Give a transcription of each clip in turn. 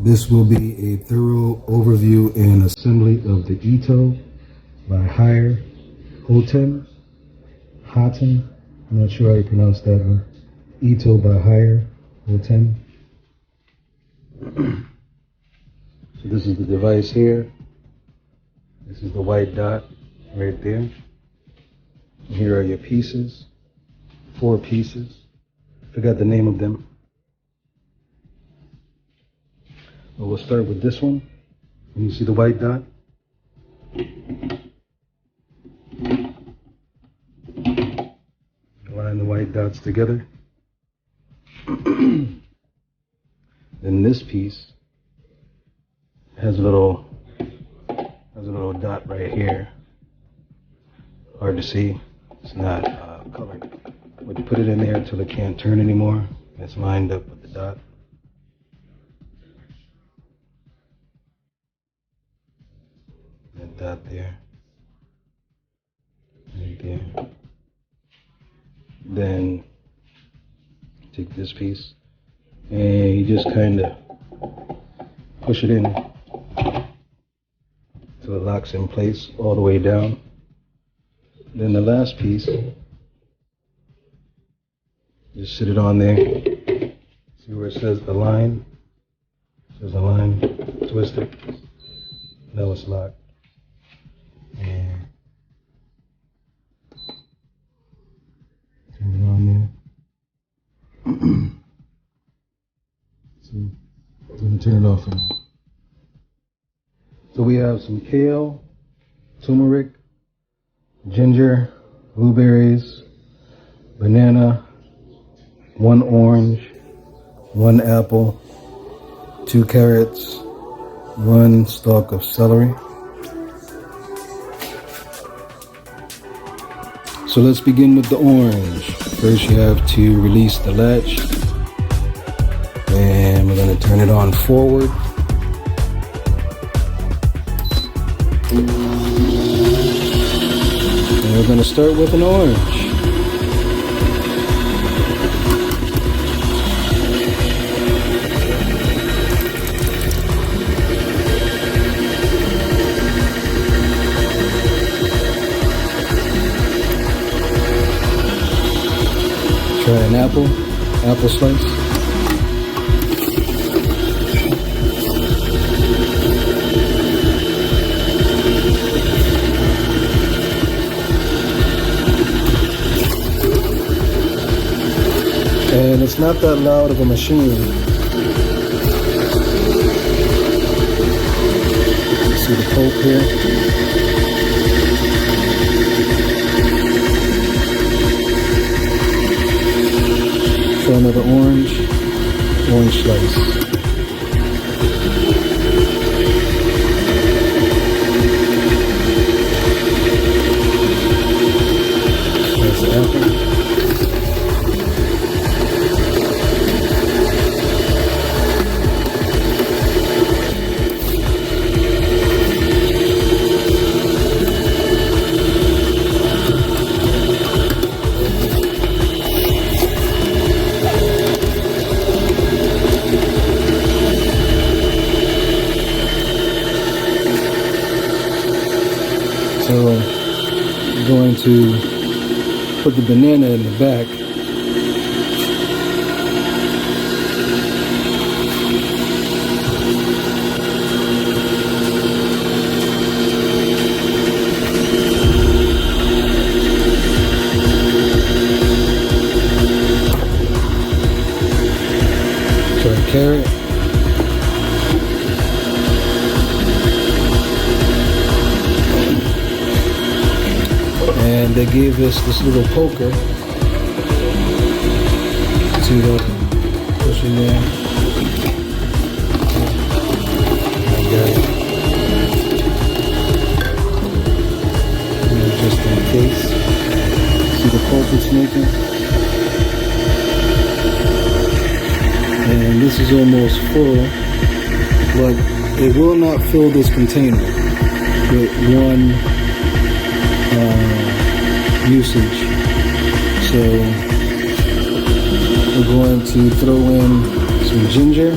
This will be a thorough overview and assembly of the Aeitto by Hoten. I'm not sure how you pronounce that one. Aeitto by Hoten. So this is the device here. This is the white dot right there. Here are your pieces. 4 pieces. Forgot the name of them. But we'll start with this one. And you see the white dot? Line the white dots together. Then this piece has a little dot right here. Hard to see. It's not colored. But you put it in there until it can't turn anymore. It's lined up with the dot. That dot there. Right there. Then take this piece and you just kind of push it in till it locks in place all the way down. Then the last piece, just sit it on there. See where it says align? It says align, twist it. Now it's locked. And turn it on there. So I'm going to turn it off now. So we have some kale, turmeric, ginger, blueberries, banana, 1 orange, 1 apple, 2 carrots, 1 stalk of celery. So let's begin with the orange. First you have to release the latch. And we're going to turn it on forward. And we're going to start with an orange. Try an apple slice. And it's not that loud of a machine. See the poke here? Try another orange slice. Slice the apple. So I'm going to put the banana in the back. Try a carrot. And they gave us this little poker to push in there. I got it. And just in case. See the poke it's making? And this is almost full, but it will not fill this container with one usage. So we're going to throw in some ginger.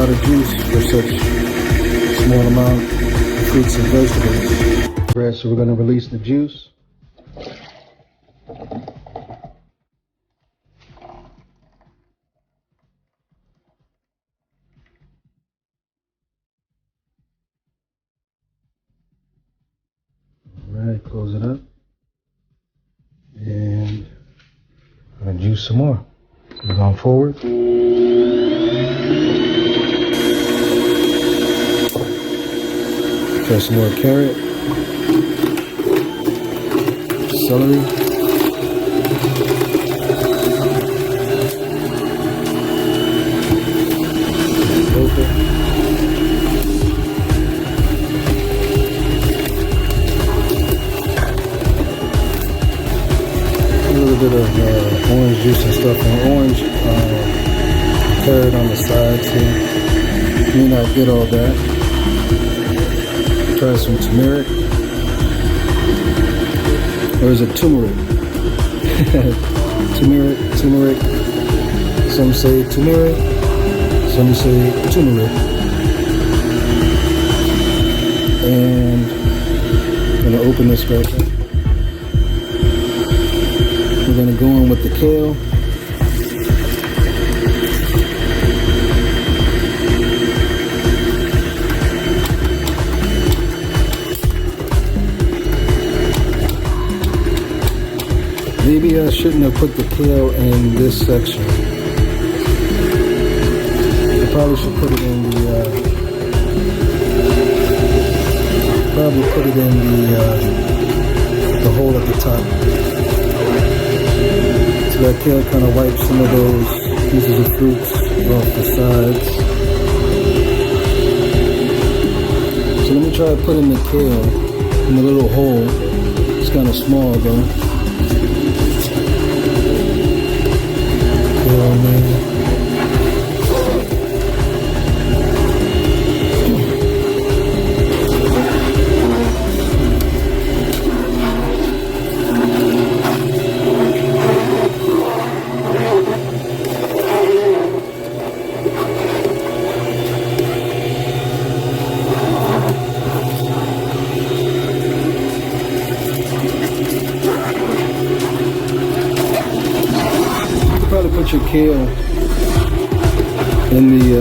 lot of juice for such a small amount of fruits and vegetables. Alright, so we're going to release the juice. Alright, close it up. And I'm going to juice some more. We're going forward. Try some more carrot, celery, okra, a little bit of orange juice and stuff, and orange carrot on the sides here. May not get all that. Try some turmeric, or is it turmeric? turmeric. Some say turmeric, some say turmeric. And I'm gonna open this right here. We're gonna go in with the kale. Maybe I shouldn't have put the kale in this section. I probably should put it in the hole at the top. So that kale kind of wipes some of those pieces of fruits off the sides. So let me try putting the kale in the little hole. It's kind of small though. Put your kale in the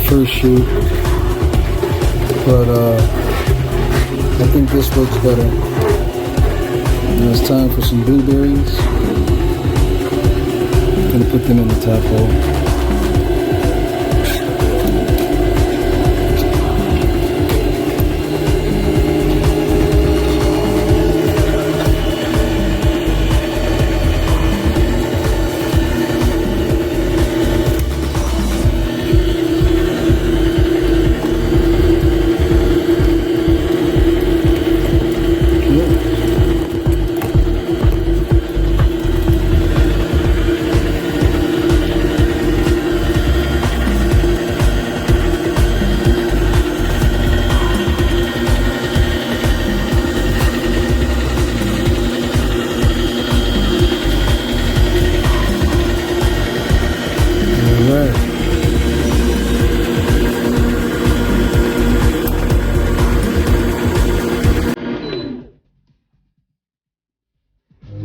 first shoot, but I think this looks better. Now it's time for some blueberries. I'm gonna put them in the top hole.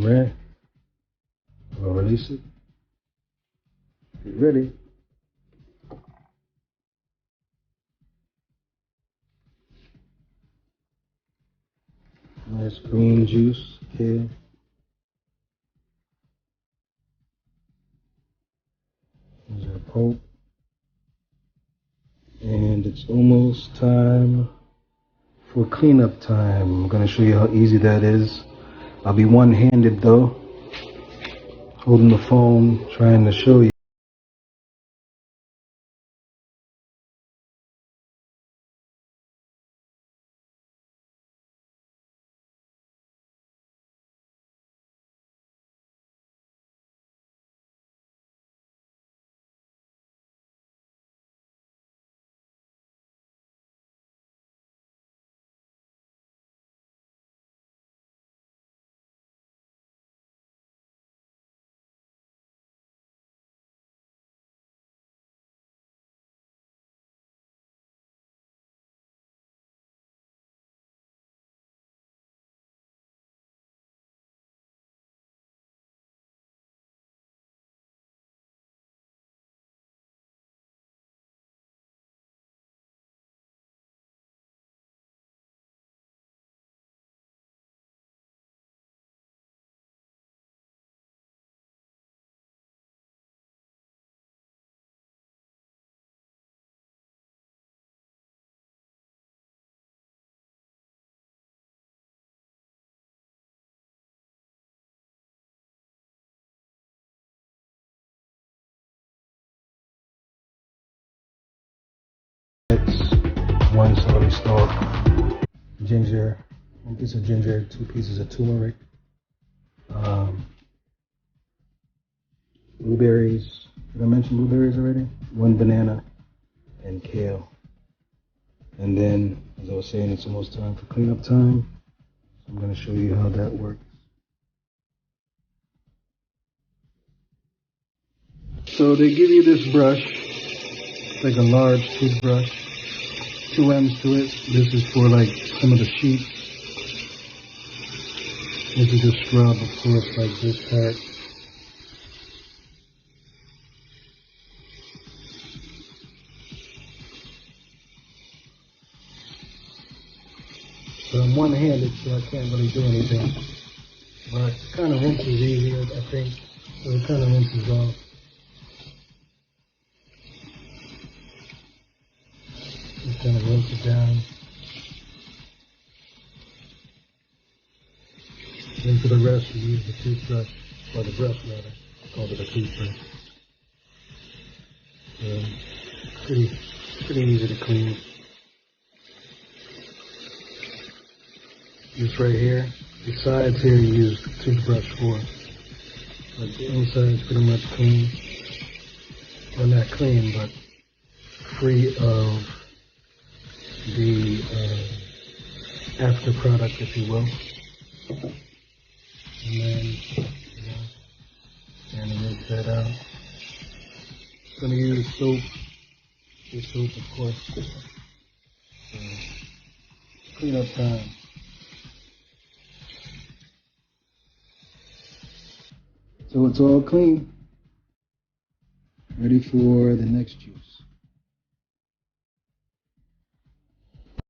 Alright, we'll release it. Get ready. Nice green juice here. There's our pulp. And it's almost time for cleanup time. I'm going to show you how easy that is. I'll be one-handed though, holding the phone, trying to show you. one celery stalk, ginger, 1 piece of ginger, 2 pieces of turmeric, blueberries. Did I mention blueberries already? 1 banana, and kale. And then, as I was saying, it's almost time for cleanup time. I'm going to show you how that works. So they give you this brush. It's like a large toothbrush. 2 ends to it. This is for like some of the sheets. This is a scrub, of course, like this part. So I'm one-handed, so I can't really do anything. But it kind of rinses easier, I think. So it kind of rinses off. Just kind of rinse it down. Then for the rest, you use the toothbrush, or the brush rather. I called it a toothbrush. Pretty easy to clean. This right here, the sides here you use the toothbrush for. But the inside's pretty much clean. Well, not clean, but free of the after product, if you will. And then, and rinse that out. I'm gonna use soap. This soap, of course. So, clean up time. So it's all clean. Ready for the next juice.